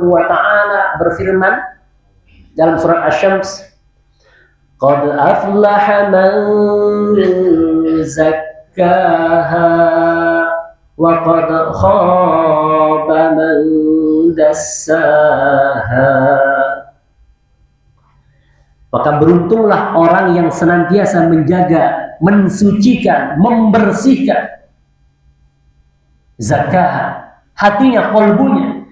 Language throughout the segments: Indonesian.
wa ta'ala berfirman dalam surat Asy-Syams, qad aflaha man zakkaha wa qad khaba man dassaha. Maka beruntunglah orang yang senantiasa menjaga, mensucikan, membersihkan zakah, hatinya, qalbunya,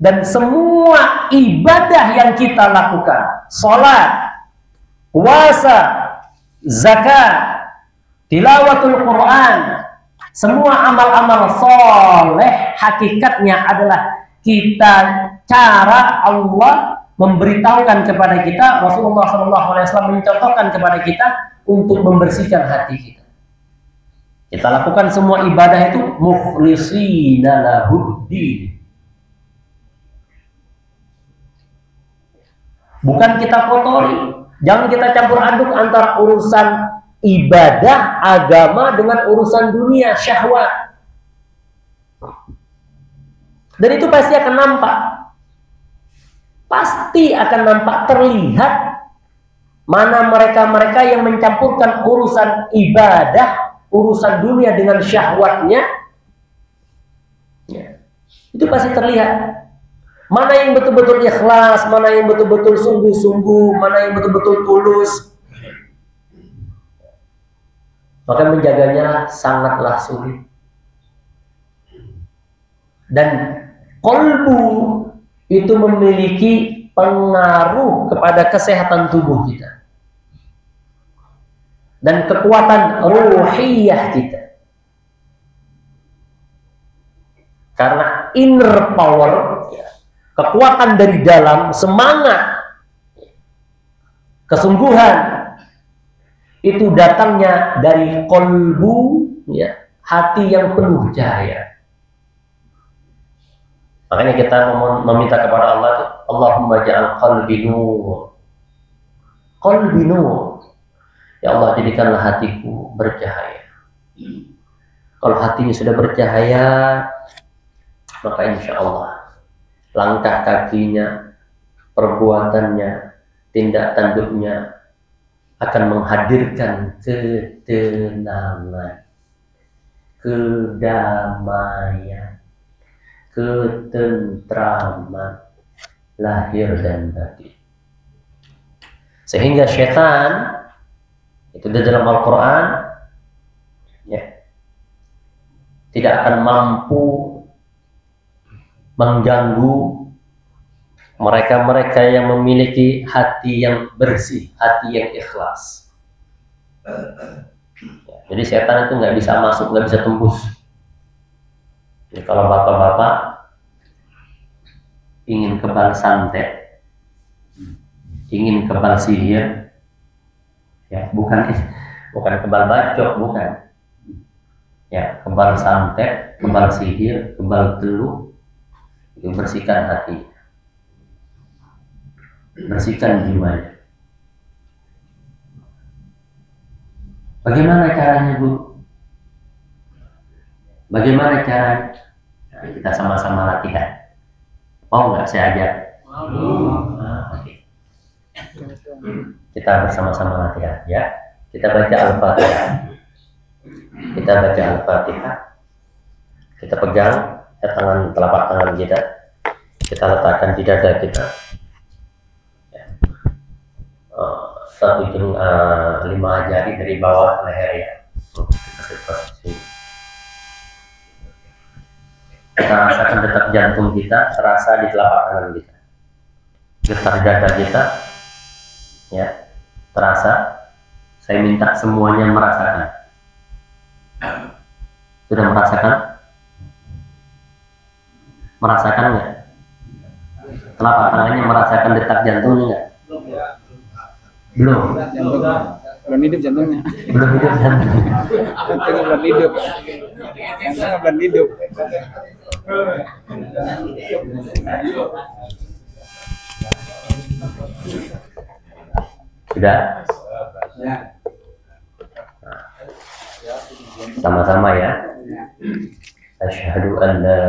dan semua ibadah yang kita lakukan, salat, puasa, zakat, tilawatul Quran, semua amal-amal soleh hakikatnya adalah kita cara Allah memberitahukan kepada kita, Rasulullah SAW mencontohkan kepada kita untuk membersihkan hati kita. Kita lakukan semua ibadah itu mukhlishina lahuddin. Bukan kita kotori. Jangan kita campur aduk antara urusan ibadah, agama dengan urusan dunia, syahwat. Dan itu pasti akan nampak. Pasti akan nampak, terlihat mana mereka-mereka yang mencampurkan urusan ibadah, urusan dunia dengan syahwatnya, ya, itu pasti terlihat. Mana yang betul-betul ikhlas, mana yang betul-betul sungguh-sungguh, mana yang betul-betul tulus. Maka menjaganya sangatlah sulit. Dan qalbu itu memiliki pengaruh kepada kesehatan tubuh kita dan kekuatan ruhiyah kita. Karena inner power, kekuatan dari dalam, semangat, kesungguhan, itu datangnya dari qalbu, ya, hati yang penuh cahaya. Makanya kita meminta kepada Allah itu, Allahumma ja'al qalbi nur. Qalbi nur. Ya Allah, jadikanlah hatiku bercahaya. Kalau hatinya sudah bercahaya, maka insya Allah langkah kakinya, perbuatannya, tindak tanduknya akan menghadirkan ketenangan, kedamaian, ketentraman lahir dan batin. Sehingga syaitan itu di dalam Al-Quran, ya, tidak akan mampu mengganggu mereka-mereka yang memiliki hati yang bersih, hati yang ikhlas. Jadi setan itu nggak bisa masuk, nggak bisa tembus. Jadi kalau bapak-bapak ingin kebal santet, ingin kebal sihir, ya bukan kebal bacok, bukan. Ya, kebal santet, kebal sihir, kebal teluk, itu bersihkan hati, bersihkan jiwanya. Bagaimana caranya, Bu? Bagaimana caranya? Nah, kita sama-sama latihan. Mau nggak saya ajak? Nah, okay. Kita bersama-sama latihan, ya. Kita baca Al-Fatihah. Kita baca Al-Fatihah. Kita pegang telapak tangan kita. Kita letakkan di dada kita. Ya. 5 jari dari bawah leher, ya. Kita rasakan detak jantung kita, terasa di telapak tangan kita. Getar dada kita, ya, terasa. Saya minta semuanya merasakan. Sudah merasakan? Merasakan nggak? Telapak tangannya merasakan detak jantungnya nggak? Belum. Belum hidup jantungnya. Belum hidup jantungnya. Jantungnya belum hidup. Jantungnya belum hidup. Sudah? Sama-sama, ya. Asyhadu an la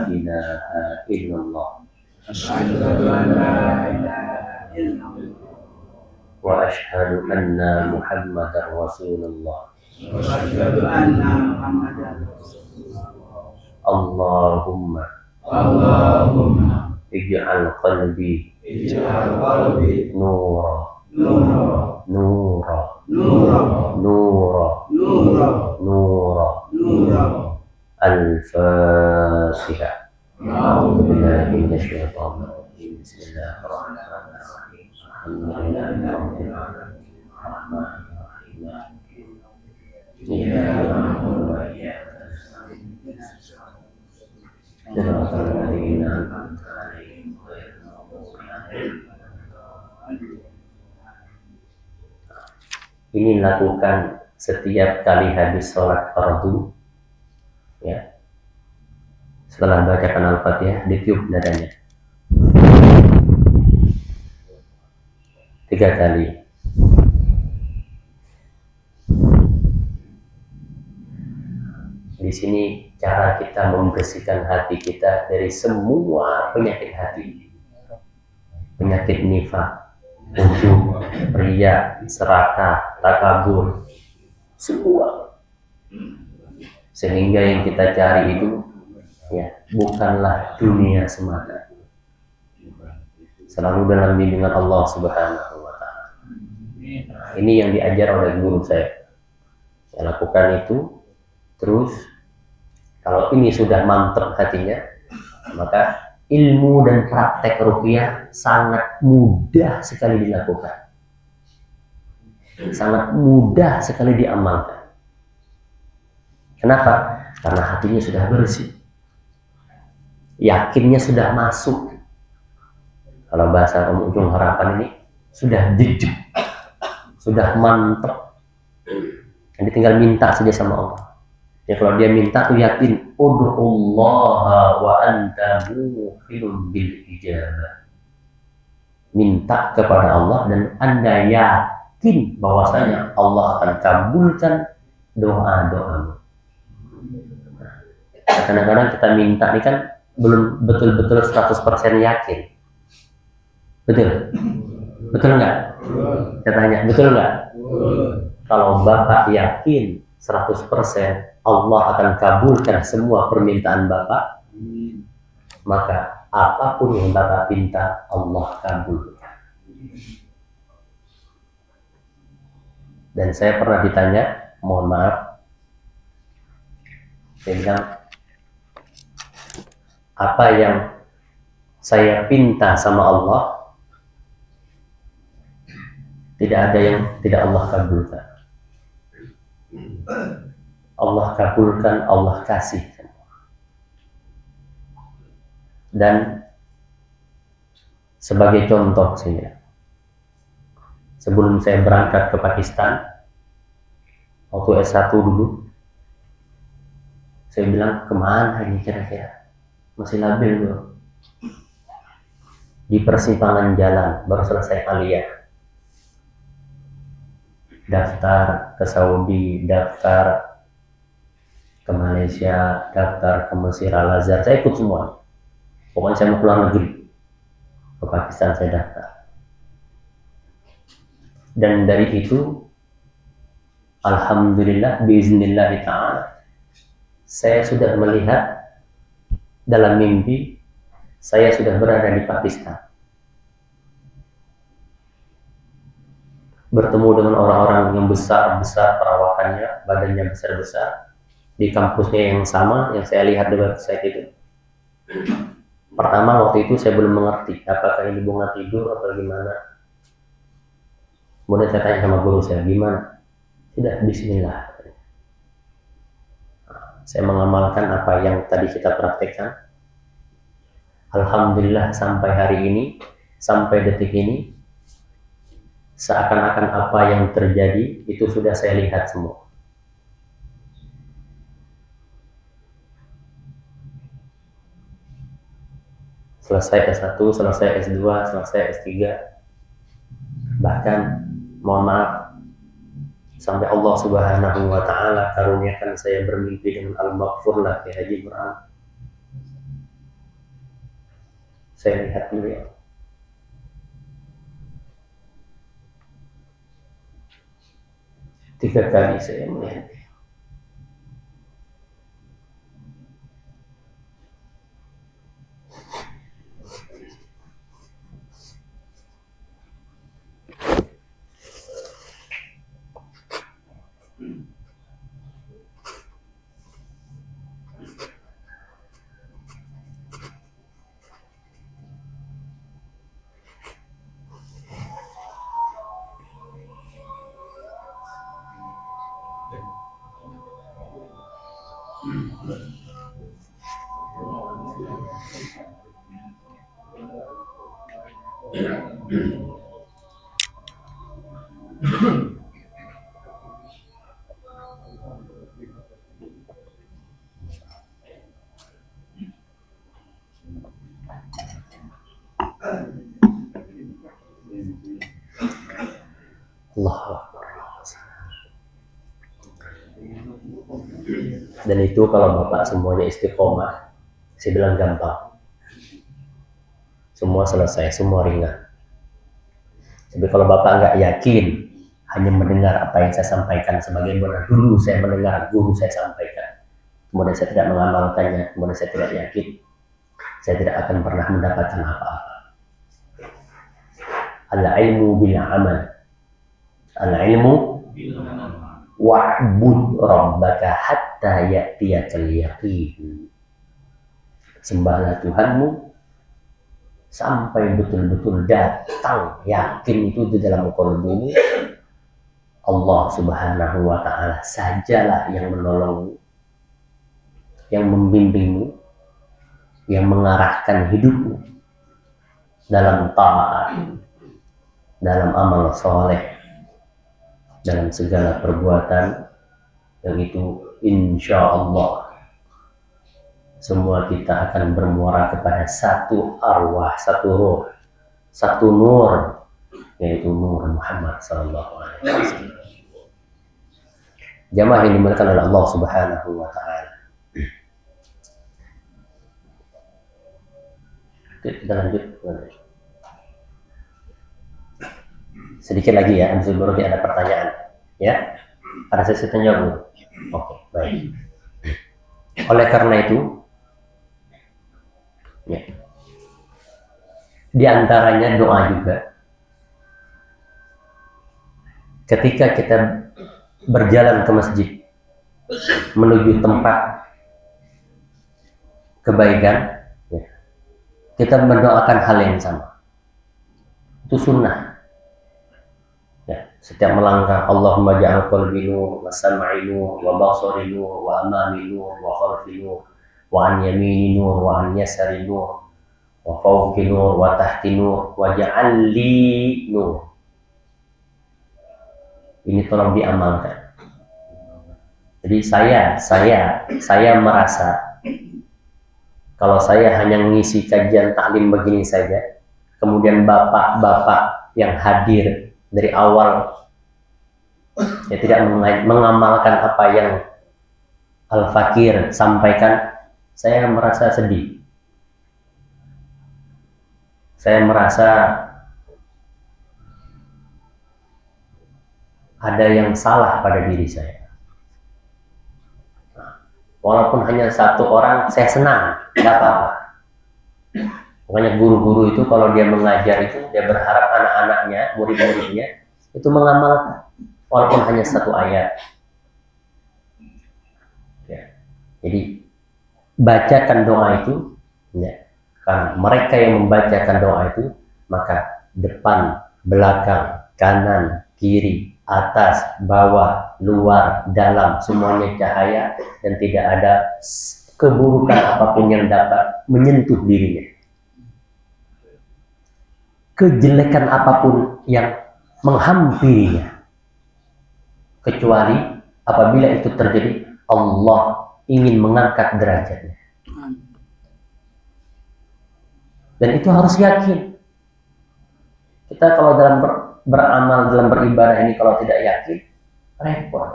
ilaha illallah Asyhadu an la ilaha illallah wa asyhadu anna Muhammadar Rasulullah. wa asyhadu anna Muhammadan Rasulullah. Allahumma Allahumma ij'al qalbi ij'al qalbi nura nura nura nura nura nura nura. nura. Al-Fatihah. A'udzu Billahi minasyaitonir rajim. Bismillahirrahmanirrahim. Alhamdulillahi rabbil alamin. Arrahmanir rahim. Iyyaka na'budu wa iyyaka nasta'in. Shiratal ladzina an'amta 'alaihim ghairil maghdubi 'alaihim waladdallin. Ini lakukan setiap kali habis sholat fardu, ya. Setelah bacakan Al-Fatihah, ditiup dadanya 3 kali. Di sini cara kita membersihkan hati kita dari semua penyakit hati, penyakit nifaq, ujub, riya, serakah, takabur, semua. Sehingga yang kita cari itu, ya, bukanlah dunia semata. Selalu dalam bimbingan Allah Subhanahu wa Ta'ala. Ini yang diajar oleh guru saya. Saya lakukan itu, terus kalau ini sudah mantap hatinya, maka ilmu dan praktek ruqyah sangat mudah sekali dilakukan, sangat mudah sekali diamalkan. Kenapa? Karena hatinya sudah bersih, yakinnya sudah masuk. Kalau bahasa ujung harapan ini sudah jejak, sudah mantap. Jadi tinggal minta saja sama Allah. Ya, kalau dia minta tuh yakin, ud'ullaha wa anta muqinun bil ijabah. Minta kepada Allah dan Anda yakin bahwasanya Allah akan kabulkan doa-doamu. Kadang-kadang kita minta ini kan belum betul-betul 100% yakin. Betul? Betul nggak? Saya tanya, betul nggak? Kalau Bapak yakin 100% Allah akan kabulkan semua permintaan Bapak, maka apapun yang Bapak minta Allah kabulkan. Dan saya pernah ditanya, mohon maaf, saya bilang, apa yang saya pinta sama Allah, tidak ada yang tidak Allah kabulkan. Allah kabulkan, Allah kasih. Dan sebagai contoh saya, sebelum saya berangkat ke Pakistan, waktu S1 dulu, saya bilang, kemana ini kira-kira? Masih labil bro. Di persimpangan jalan, baru selesai aliyah. Daftar ke Saudi, daftar ke Malaysia, daftar ke Mesir, Al-Azhar, saya ikut semua. Pokoknya saya mau keluar negeri. Ke Pakistan saya daftar. Dan dari itu, alhamdulillah, biiznillah ta'ala, saya sudah melihat dalam mimpi, saya sudah berada di Pakistan. Bertemu dengan orang-orang yang besar-besar perawakannya, badannya besar-besar, di kampusnya yang sama yang saya lihat di website itu. Pertama waktu itu saya belum mengerti apakah ini bunga tidur atau gimana. Kemudian saya tanya sama guru saya, gimana? Tidak, bismillah. Saya mengamalkan apa yang tadi kita praktekkan. Alhamdulillah sampai hari ini, sampai detik ini, seakan-akan apa yang terjadi itu sudah saya lihat semua. Selesai S1, selesai S2, selesai S3, bahkan mohon maaf, sampai Allah Subhanahu wa Ta'ala karuniakan saya bermimpi dengan Al-Maghfur lah, Haji Quran. Saya lihat dulu ya. Tiga kali saya melihat. Allah. Dan itu kalau Bapak semuanya istiqomah, saya bilang gampang. Semua selesai, semua ringan. Tapi kalau Bapak nggak yakin, hanya mendengar apa yang saya sampaikan sebagaimana dulu saya mendengar guru saya sampaikan, kemudian saya tidak mengamalkannya, kemudian saya tidak yakin, saya tidak akan pernah mendapatkan apa-apa. Al-ilmu bil amal. Al-ilmu wa'bud rabbaka hatta ya'tiyakal yaqin. Sembahlah Tuhanmu sampai betul-betul datang yakin itu di dalam qalbimu. Allah Subhanahu wa ta'ala sajalah yang menolongmu, yang membimbingmu, yang mengarahkan hidupmu dalam taat, dalam amal soleh, dalam segala perbuatan yang itu insya Allah semua kita akan bermuara kepada satu arwah, satu ruh, satu nur, yaitu Nur Muhammad sallallahu alaihi wasallam. Jamaah yang dimuliakan oleh Allah Subhanahu wa taala. Kita lanjut. Sedikit lagi ya, habis itu baru ada pertanyaan. Ya, ada sesi tanya dulu. Oke, baik. Oleh karena itu, ya, di antaranya doa juga. Ketika kita berjalan ke masjid menuju tempat kebaikan, ya, kita mendoakan hal yang sama. Itu sunnah. Ya, setiap melangkah, Allahumma ja'al qalbi nur, wa sam'i nur, wa basari nur, wa amami nur, wa khalfi nur, wa an yamini nur, wa an yasari nur, wa fawqi nur, wa tahti nur, wa ja'al li nur. Ini tolong diamalkan. Jadi saya merasa kalau saya hanya mengisi kajian taklim begini saja, kemudian bapak-bapak yang hadir dari awal ya tidak mengamalkan apa yang Al-Fakir sampaikan, saya merasa sedih. Saya merasa ada yang salah pada diri saya. Walaupun hanya satu orang, saya senang, tidak apa-apa. Makanya guru-guru itu kalau dia mengajar itu, dia berharap anak-anaknya, murid-muridnya itu mengamalkan, walaupun hanya satu ayat. Ya. Jadi bacakan doa itu, ya. Karena mereka yang membacakan doa itu, maka depan, belakang, kanan, kiri, atas, bawah, luar, dalam, semuanya cahaya dan tidak ada keburukan apapun yang dapat menyentuh dirinya. Kejelekan apapun yang menghampirinya, kecuali apabila itu terjadi Allah ingin mengangkat derajatnya. Dan itu harus yakin. Kita kalau dalam beramal, dalam beribadah ini kalau tidak yakin, repot.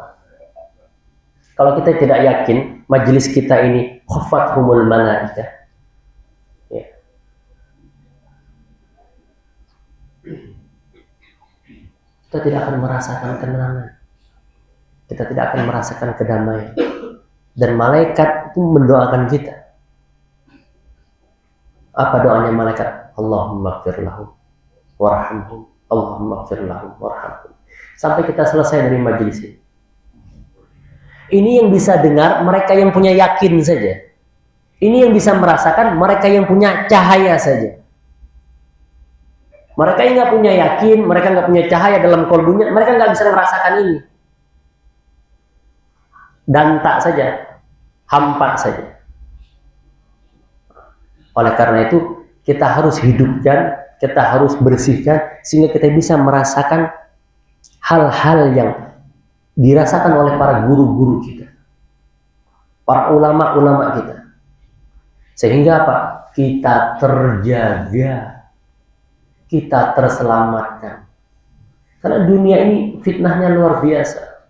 Kalau kita tidak yakin, majelis kita ini khafathumul malaikah, ya, kita tidak akan merasakan ketenangan, kita tidak akan merasakan kedamaian. Dan malaikat itu mendoakan kita. Apa doanya malaikat? Allahumma ighfir lahum warhamhum, Allahumma ighfir lahum warhamhum. Sampai kita selesai dari majelis ini. Ini yang bisa dengar mereka yang punya yakin saja. Ini yang bisa merasakan mereka yang punya cahaya saja. Mereka yang nggak punya yakin, mereka nggak punya cahaya dalam kolbunya, mereka nggak bisa merasakan ini. Dan tak saja, hampa saja. Oleh karena itu, kita harus hidupkan, kita harus bersihkan, sehingga kita bisa merasakan hal-hal yang dirasakan oleh para guru-guru kita, para ulama-ulama kita. Sehingga apa? Kita terjaga, kita terselamatkan. Karena dunia ini fitnahnya luar biasa.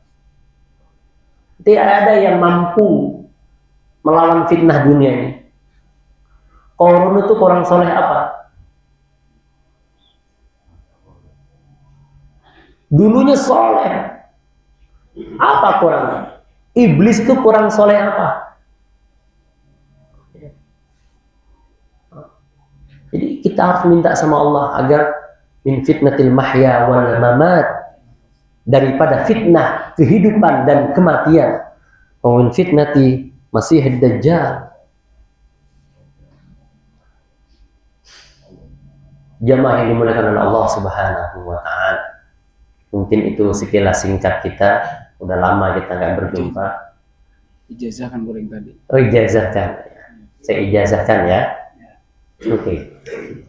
Tidak ada yang mampu melawan fitnah dunia ini. Korun itu kurang soleh apa? Dulunya soleh. Apa kurangnya? Iblis itu kurang soleh apa? Jadi kita harus minta sama Allah agar min fitnatil mahya wal mamat, daripada fitnah kehidupan dan kematian. Wa min fitnati masihid dajjal. Jamaah yang dimuliakan oleh Allah Subhanahu wa taala. Mungkin itu sekilas singkat kita. Udah lama kita nggak berjumpa. Ijazahkan boleh tadi. Oh, ijazahkan. Saya ijazahkan ya. Oke.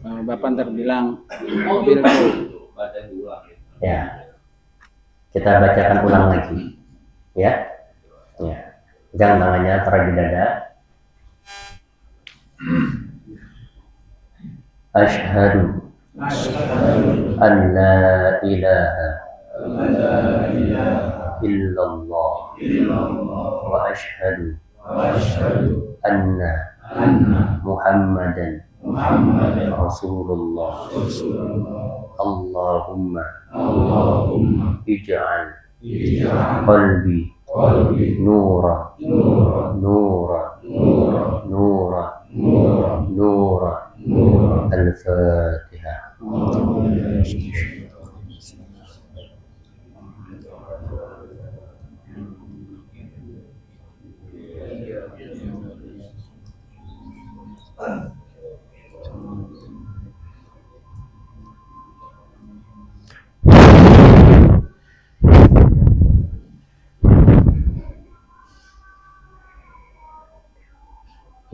Bapak ntar bilang mobil tuh. Ya. Kita bacakan ulang lagi. Ya. Ya. Jangan tangannya taruh di dada. Asyhadu an la ilaha illallah wa asyhadu anna Muhammadan Rasulullah. Allahumma ij'al qalbi nura Al-Fatihah.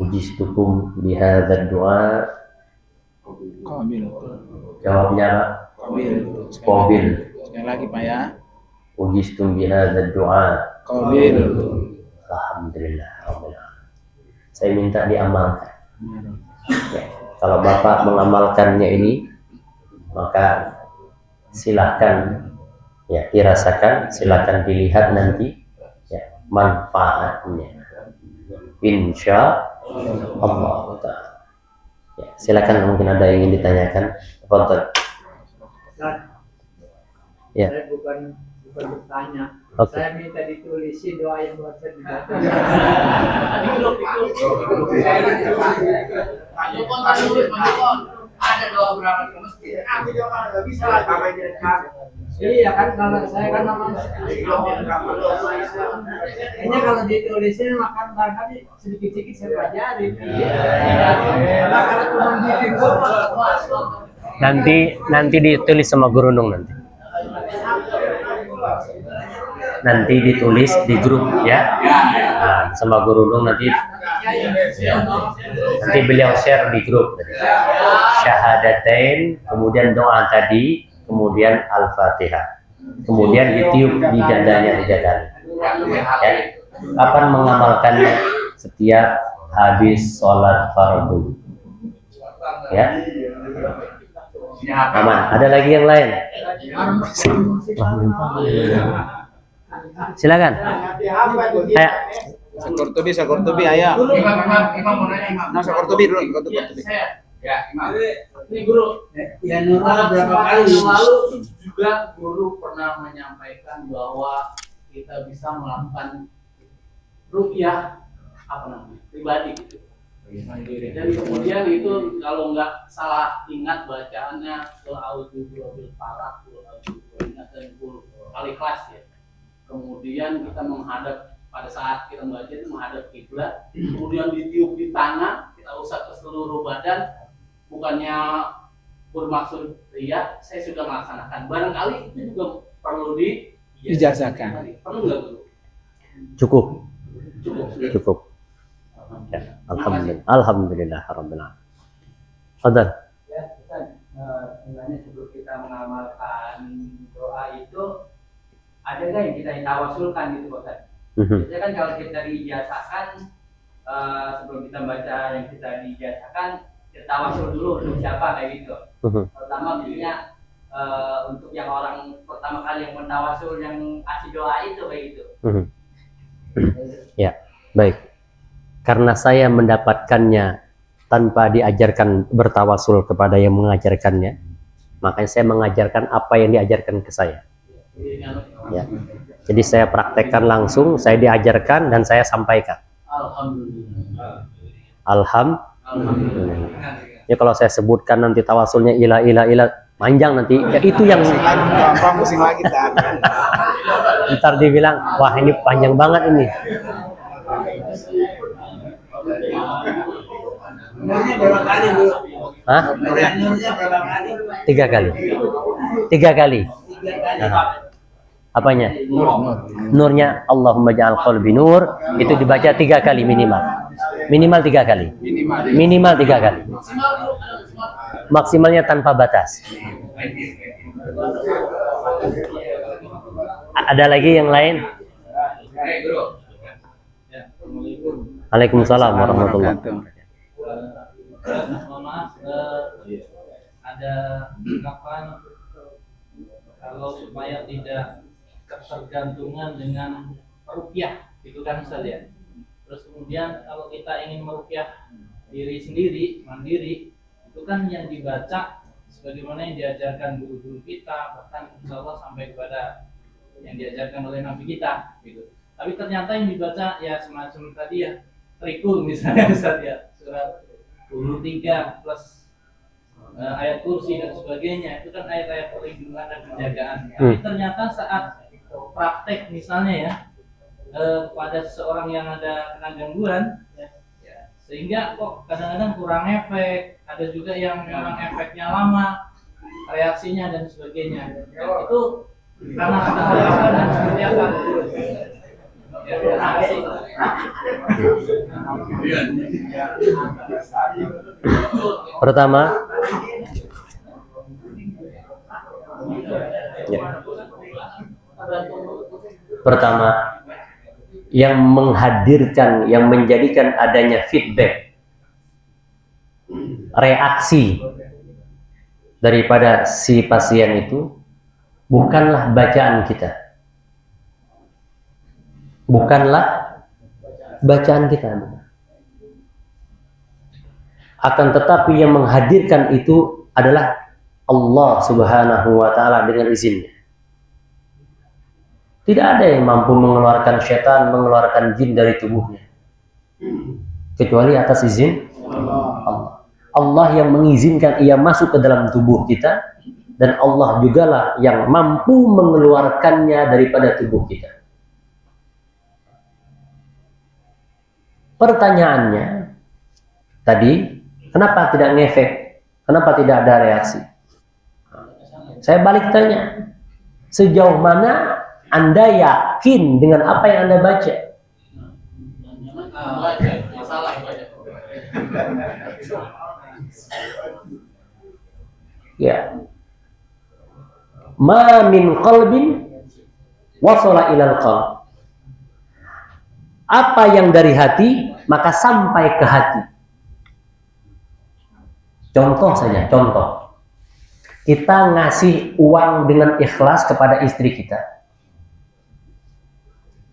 Ujistukum bihadzal du'a. Qabil. Jawabnya apa? Qabil. Qabil. Sekali lagi Pak ya. Ujistum bihadzal du'a. Qabil. Alhamdulillah. Saya minta diamalkan. Ya, kalau Bapak mengamalkannya ini, maka silahkan ya dirasakan, silahkan dilihat nanti ya manfaatnya. Insya Allah Ta'ala. Ya, silakan, mungkin ada yang ingin ditanyakan. Fadhal. Ya. Saya bukan bertanya. Oke. Saya minta ditulisin doa yang buat saya dibaca. Ada doa berangkat ke masjid. Nggak bisa iya kan, kalau saya kan memang kayaknya kalau ditulisin makan barangkali sedikit-sedikit saya pelajari. Karena kalau cuma Nanti ditulis sama guru Nung nanti. Nanti ditulis di grup ya. Nah, sama guru Nung nanti beliau share di grup. Syahadatain, kemudian doa tadi, kemudian Al-Fatihah, kemudian ditiup di dadanya, ya. Kapan mengamalkannya? Setiap habis sholat fardu, ya. Aman. Ada lagi yang lain? Silakan. Ayo. Sakurtubi ayah. Imam mau nanya Imam. Nah, Sakurtubi dulu, Ya, Imam. Ini guru. ya Nurul berapa kali yang lalu juga guru pernah menyampaikan bahwa kita bisa melakukan ruqyah pribadi gitu. Dan kemudian itu kalau nggak salah ingat bacaannya qul a'udzu birabbil falaq, qul a'udzu birabbin nas, dan qul al-ikhlas ya. Kemudian kita menghadap, pada saat kita membaca itu menghadap kiblat, kemudian ditiup di tangan, kita usap ke seluruh badan, bukannya bermaksud ria, saya sudah melaksanakan. Barangkali itu juga perlu Dijazakan. Perlu nggak Guru? Cukup. Cukup. Ya, alhamdulillah rabbil alamin. Fadal. Ya, Ustaz, sebenarnya sebelum kita mengamalkan doa itu ada nggak yang kita tawasulkan gitu Ustaz? Biasanya kan kalau kita diijazahkan, sebelum kita baca yang kita diijazahkan, kita tawasul dulu untuk siapa kayak gitu. Pertama biasanya untuk yang orang pertama kali yang mentawasul yang kasih doa itu kayak gitu. Ya, baik. Karena saya mendapatkannya tanpa diajarkan bertawasul kepada yang mengajarkannya, makanya saya mengajarkan apa yang diajarkan ke saya. Ya. Jadi saya praktekkan langsung, saya diajarkan dan saya sampaikan. Alhamdulillah. Ya kalau saya sebutkan nanti tawasulnya ila panjang nanti. Ya, itu yang pusing lagi ntar dibilang wah ini panjang banget ini. Nurnya berapa kali dulu? Hah? Nurnya berapa kali? 3 kali. 3 kali. Apanya? Nurnya Allahumma ja'al qalbi nur, itu dibaca 3 kali minimal. Minimal 3 kali. Minimal 3 kali. Maksimalnya tanpa batas. Ada lagi yang lain? Waalaikumsalam warahmatullahi wabarakatuh. Mohon maaf, ada ungkapan kalau supaya tidak ketergantungan dengan ruqyah, itu kan Ustaz ya. Terus kemudian kalau kita ingin meruqyah diri sendiri, mandiri, itu kan yang dibaca sebagaimana yang diajarkan guru-guru kita, bahkan insya Allah sampai kepada yang diajarkan oleh Nabi kita, gitu. Tapi ternyata yang dibaca ya semacam tadi ya, trikul misalnya Ustaz ya, surat 23 plus ayat kursi dan sebagainya, itu kan ayat-ayat perlindungan dan penjagaan. Tapi ternyata saat praktek misalnya ya, pada seseorang yang ada kena gangguan ya, sehingga kok kadang-kadang kurang efek, ada juga yang memang efeknya lama, reaksinya dan sebagainya. Itu karena apa dan seperti apa? Ya, terima kasih. Pertama, ya. Pertama, yang menghadirkan, yang menjadikan adanya feedback, reaksi daripada si pasien itu bukanlah bacaan kita. Bukanlah bacaan kita. Akan tetapi yang menghadirkan itu adalah Allah Subhanahu wa ta'ala dengan izinnya. Tidak ada yang mampu mengeluarkan syaitan, mengeluarkan jin dari tubuhnya kecuali atas izin Allah. Allah yang mengizinkan ia masuk ke dalam tubuh kita, dan Allah jugalah yang mampu mengeluarkannya daripada tubuh kita. Pertanyaannya tadi, kenapa tidak ngefek? Kenapa tidak ada reaksi? Saya balik tanya, sejauh mana Anda yakin dengan apa yang Anda baca? Ya. Ma min qalbin wasala ilal qalb. Apa yang dari hati maka sampai ke hati. Contoh saja, contoh. Kita ngasih uang dengan ikhlas kepada istri kita.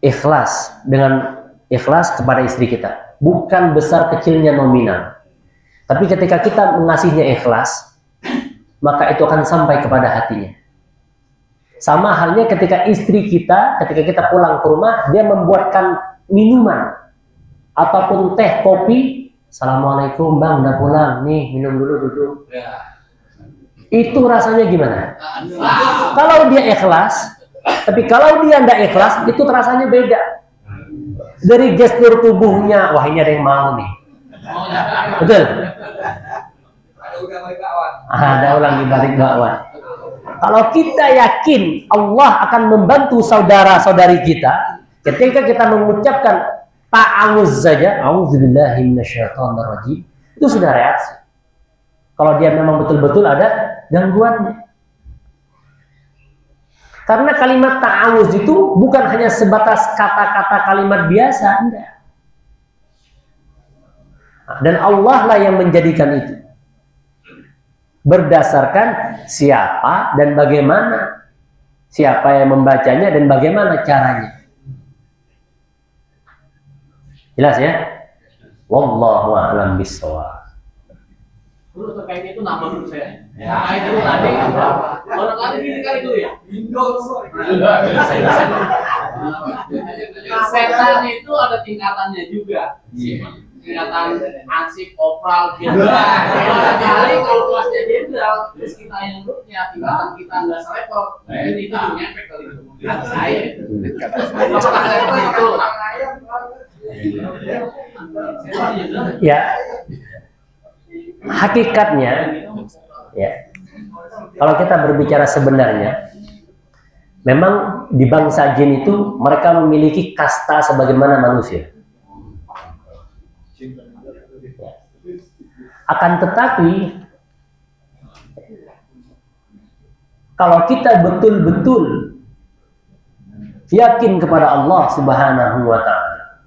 Ikhlas, dengan ikhlas kepada istri kita. Bukan besar kecilnya nominal. Tapi ketika kita mengasihnya ikhlas, maka itu akan sampai kepada hatinya. Sama halnya ketika istri kita, ketika kita pulang ke rumah, dia membuatkan minuman ataupun teh, kopi. Assalamualaikum bang, udah pulang, nih minum dulu duduk. Itu rasanya gimana? Kalau dia ikhlas, tapi kalau dia tidak ikhlas, itu rasanya beda. Dari gestur tubuhnya, wah ini ada yang mau nih. Betul? Ada ulang di balik bakwan. Kalau kita yakin Allah akan membantu saudara-saudari kita, ketika kita mengucapkan ta'awuz saja, a'udzubillahi minasyaitonirrajim, itu sudah reaksi. Kalau dia memang betul-betul ada gangguannya. Karena kalimat ta'awuz itu bukan hanya sebatas kata-kata kalimat biasa, enggak. Dan Allah lah yang menjadikan itu. Berdasarkan siapa dan bagaimana, siapa yang membacanya dan bagaimana caranya. Jelas ya? Wallahu a'lam bishawab. Terus terkait itu nama dulu saya. Terkait itu tadi barangkali ini kali itu ya. Setan itu ada tingkatannya juga. Tingkatan ansip, opral, jenderal. Barangkali kalau kelasnya jenderal, terus kita yang grupnya tingkatan kita nggak selevel, mungkin itu ngefek kali itu. Kata saya itu. Ya, hakikatnya, ya, kalau kita berbicara sebenarnya, memang di bangsa jin itu mereka memiliki kasta sebagaimana manusia. Akan tetapi, kalau kita betul-betul yakin kepada Allah Subhanahu wa Ta'ala,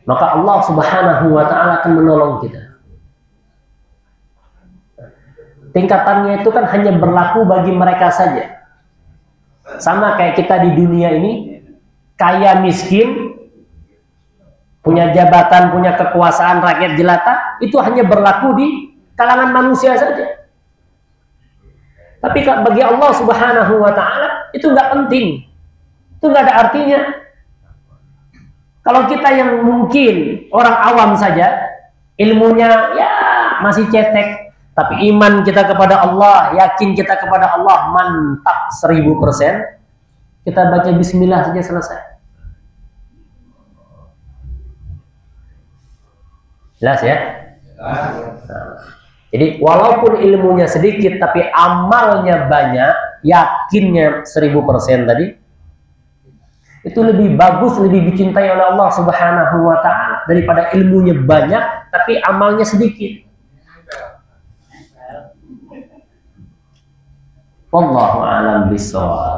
maka Allah Subhanahu wa Ta'ala akan menolong kita. Tingkatannya itu kan hanya berlaku bagi mereka saja. Sama kayak kita di dunia ini, kaya miskin, punya jabatan, punya kekuasaan, rakyat jelata, itu hanya berlaku di kalangan manusia saja. Tapi bagi Allah Subhanahu wa Ta'ala itu nggak penting, itu nggak ada artinya. Kalau kita yang mungkin orang awam saja, ilmunya ya masih cetek, tapi iman kita kepada Allah, yakin kita kepada Allah mantap 1000%, kita baca bismillah saja selesai. Jelas ya? Jadi walaupun ilmunya sedikit tapi amalnya banyak, yakinnya 1000% tadi, itu lebih bagus, lebih dicintai oleh Allah Subhanahu wa Ta'ala daripada ilmunya banyak tapi amalnya sedikit. Wallahu a'lam bishawab.